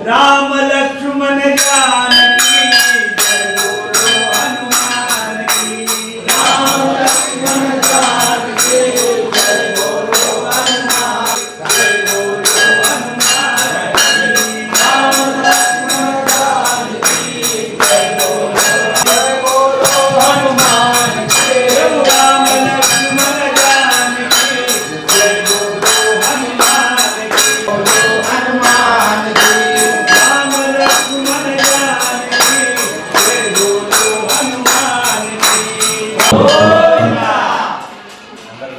राम लक्ष्मण जानकी जय बोलो हनुमान की। राम लक्ष्मण जानकी जय बोलो हनुमान, जय बोलो हनुमान की। राम लक्ष्मण जानकी जय बोलो हनुमान की। राम लक्ष्मण जानकी जय बोलो हनुमान की। बोलो हनुमान की।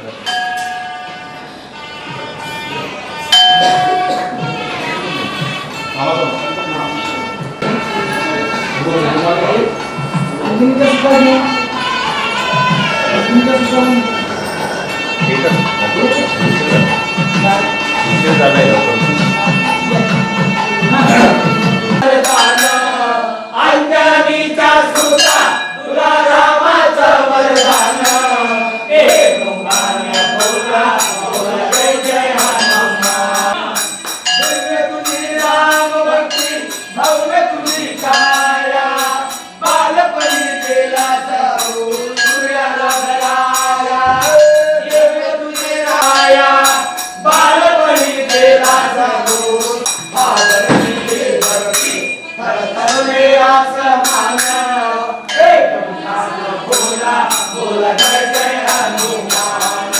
अंजनीचा सुता तुला रामाचं वरदान, बोला बोला जय जय हनुमान। दिव्य तुझी राम भक्ती भव्य तुझी काया, बालपणी केला जाऊ सूर्याला घराया। दिव्य तुझी राया बालपणी केला जाऊ, भावनी भक्ती तरतरले आसमान। बोला बोला जय जय हनुमान।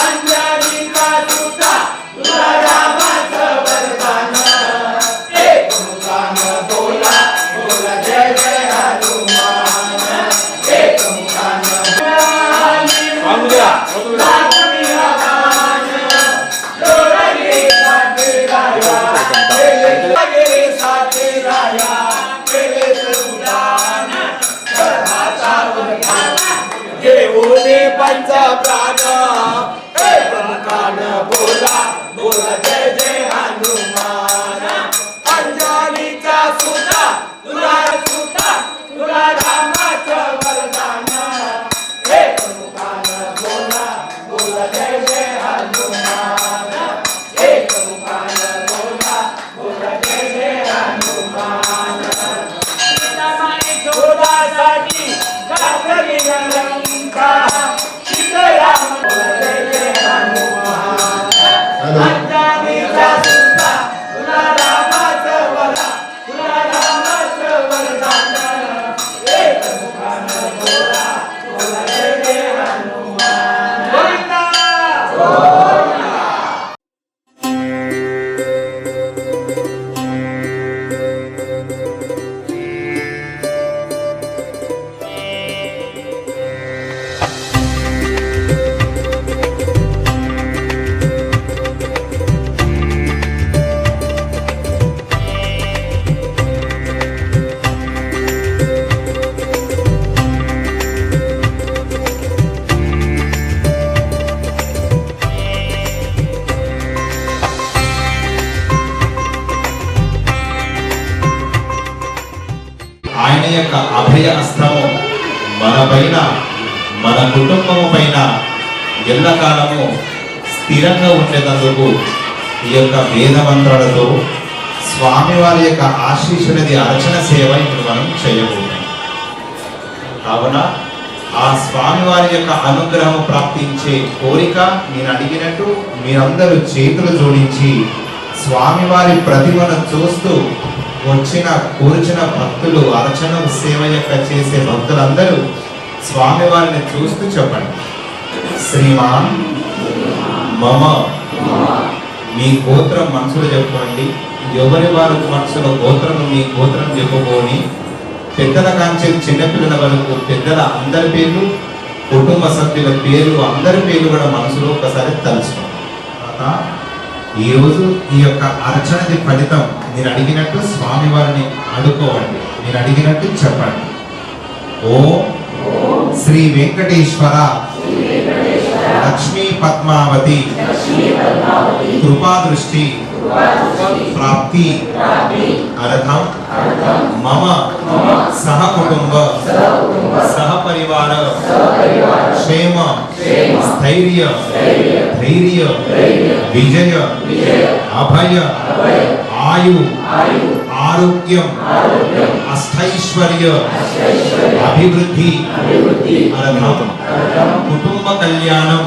अंजनीचा सुता तुला रामाचं वरदान, एक मुखानं बोला बोला जय जय हनुमान। एक मुखानं पंच प्राण, बोला बोला जय जय हनुमान। अंजनीचा सुता तुला रामाचं वरदान, एक मुखानं बोला बोला जय जय हनुमान। एक मुखानं बोला बोला जय जय हनुमान। शोधासाठी घातली लंका, जय जय हनुमान। अंजनी స్వామి యొక్క అభయ హస్తము మన పైన, మన కుటుంబము పైన ఎల్లకాలము స్థిరంగా ఉండేందుకు ఈ యొక్క వేద మంత్రాలతో స్వామివారి యొక్క ఆశీస్సులది అర్చన సేవ ఇప్పుడు మనం చేయబోతున్నాం. కావున ఆ స్వామివారి యొక్క అనుగ్రహం ప్రాప్తించే కోరిక నేను అడిగినట్టు మీరందరూ చేతులు జోడించి స్వామివారి ప్రతిమను చూస్తూ కూర్చిన భక్తులు, అర్చన సేవ యొక్క చేసే భక్తులందరూ స్వామివారిని చూస్తూ చెప్పండి. శ్రీమాన్ మమ, మీ గోత్రం మనసులో చెప్పుకోండి. ఎవరి వారి మనసులో గోత్రం, మీ గోత్రం చెప్పుకొని పెద్దల కాంచె చిన్నపిల్లల వరకు పెద్దల అందరి పేర్లు, కుటుంబ సభ్యుల పేర్లు, అందరి పేర్లు కూడా మనసులో ఒకసారి తలుచుకోండి. ఈరోజు ఈ యొక్క అర్చనది ఫలితం నేను అడిగినట్టు స్వామివారిని అడుకోవండి. నేను అడిగినట్టు చెప్పండి. ఓం శ్రీ వెంకటేశ్వర లక్ష్మీ పద్మావతి కృపాదృష్టి ప్రాప్తి అర్థం మమ సహ కుటుంబ సహ పరివార క్షేమ స్థైర్య ధైర్య విజయ అభయ ఆయు ఆరోగ్యం అష్టైశ్వర్య అభివృద్ధి అర్థం కుటుంబ కళ్యాణం.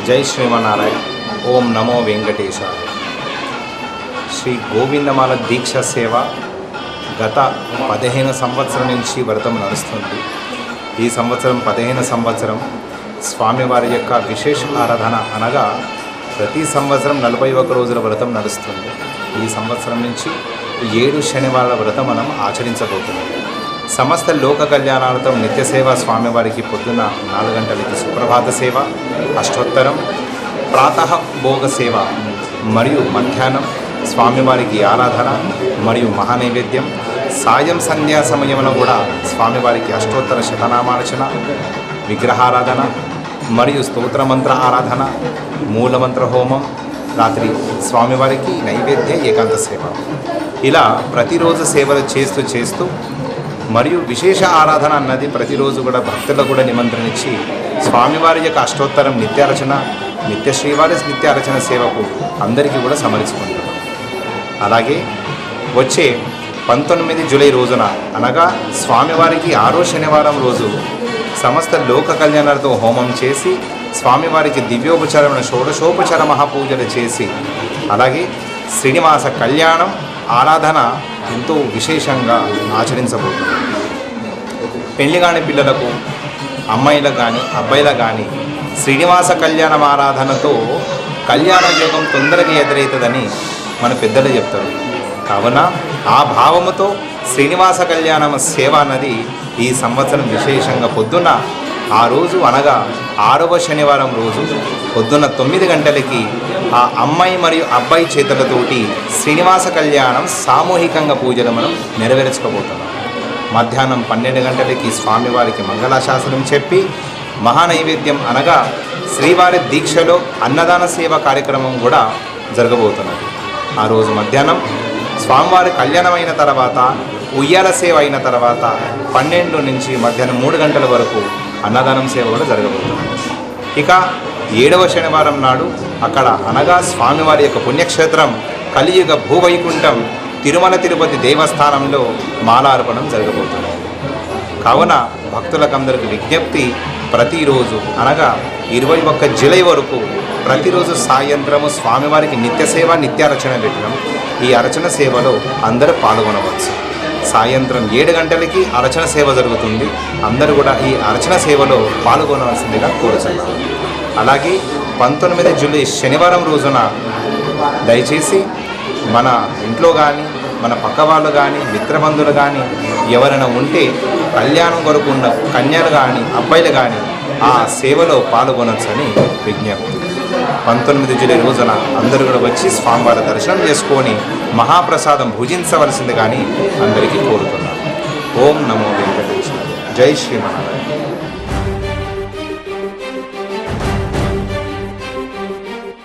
జై శ్రీమన్నారాయణ. ఓం నమో వెంకటేశాయ. శ్రీ గోవిందమాల దీక్ష సేవ గత 15 సంవత్సరం నుంచి వ్రతం నడుస్తుంది. ఈ సంవత్సరం 15 సంవత్సరం స్వామివారి యొక్క విశేష ఆరాధన అనగా ప్రతి సంవత్సరం 41 రోజుల వ్రతం నడుస్తుంది. ఈ సంవత్సరం నుంచి 7 శనివారాల వ్రతం మనం ఆచరించబోతున్నాం. సమస్త లోక కళ్యాణాలతో నిత్య సేవ స్వామివారికి పొద్దున్న 4 గంటలకి సుప్రభాత సేవ, అష్టోత్తరం, ప్రాతః భోగ సేవ మరియు మధ్యాహ్నం స్వామివారికి ఆరాధన మరియు మహానైవేద్యం. సాయం సంధ్యా సమయంలో కూడా స్వామివారికి అష్టోత్తర శతనామార్చన, విగ్రహారాధన మరియు స్తోత్రమంత్ర ఆరాధన, మూలమంత్ర హోమం, రాత్రి స్వామివారికి నైవేద్య ఏకాంత సేవ. ఇలా ప్రతిరోజు సేవలు చేస్తూ మరియు విశేష ఆరాధన అన్నది ప్రతిరోజు కూడా భక్తులకు కూడా నిమంత్రణించి స్వామివారి యొక్క అష్టోత్తరం నిత్యార్చన, నిత్య శ్రీవారి నిత్యార్చన సేవకు అందరికీ కూడా సమర్చుకుంటున్నాం. అలాగే వచ్చే 19 జూలై రోజున అనగా స్వామివారికి 6వ శనివారం రోజు సమస్త లోక కళ్యాణాలతో హోమం చేసి స్వామివారికి దివ్యోపచారమైన షోడశోపచార మహాపూజలు చేసి అలాగే శ్రీనివాస కళ్యాణం ఆరాధన ఎంతో విశేషంగా ఆచరించబోతున్నాం. పెళ్లి కాని పిల్లలకు, అమ్మాయిలకు కానీ అబ్బాయిలకు కానీ శ్రీనివాస కళ్యాణం ఆరాధనతో కళ్యాణ యోగం తొందరగా ఎదురవుతుందని మన పెద్దలు చెప్తారు. కావున ఆ భావముతో శ్రీనివాస కళ్యాణం సేవ అన్నది ఈ సంవత్సరం విశేషంగా పొద్దున్న ఆ రోజు అనగా 6వ శనివారం రోజు పొద్దున్న 9 గంటలకి ఆ అమ్మాయి మరియు అబ్బాయి చేతులతోటి శ్రీనివాస కళ్యాణం సామూహికంగా పూజలు మనం నెరవేర్చుకోబోతున్నాం. మధ్యాహ్నం 12 గంటలకి స్వామివారికి మంగళాశాసనం చెప్పి మహానైవేద్యం అనగా శ్రీవారి దీక్షలో అన్నదాన సేవ కార్యక్రమం కూడా జరగబోతున్నది. ఆ రోజు మధ్యాహ్నం స్వామివారి కళ్యాణం అయిన తర్వాత ఉయ్యాల సేవ అయిన తర్వాత 12 నుంచి మధ్యాహ్నం 3 గంటల వరకు అన్నదానం సేవ కూడా జరగబోతుంది. ఇక 7వ శనివారం నాడు అక్కడ అనగా స్వామివారి యొక్క పుణ్యక్షేత్రం కలియుగ భూవైకుంఠం తిరుమల తిరుపతి దేవస్థానంలో మాలార్పణం జరగబోతుంది. కావున భక్తులకందరికి విజ్ఞప్తి, ప్రతిరోజు అనగా 21 జూలై వరకు ప్రతిరోజు సాయంత్రము స్వామివారికి నిత్య సేవ నిత్యార్చన పెట్టడం. ఈ అర్చన సేవలో అందరూ పాల్గొనవచ్చు. సాయంత్రం 7 గంటలకి అర్చన సేవ జరుగుతుంది. అందరూ కూడా ఈ అర్చన సేవలో పాల్గొనవలసిందిగా కోరుచున్నాను. అలాగే 19 జూలై శనివారం రోజున దయచేసి మన ఇంట్లో కానీ మన పక్క వాళ్ళు కానీ మిత్రబంధువులు కానీ ఎవరైనా ఉంటే కళ్యాణం కొరకు ఉన్న కన్యలు కానీ అబ్బాయిలు కానీ ఆ సేవలో పాల్గొనవచ్చని విజ్ఞప్తి. 19 జూలై రోజున అందరూ కూడా వచ్చి స్వామివారి దర్శనం చేసుకొని మహాప్రసాదం భుజించవలసింది కానీ అందరికీ కోరుతున్నాను. ఓం నమో వెంకటేశ్వర. జై శ్రీమన్నారాయణ.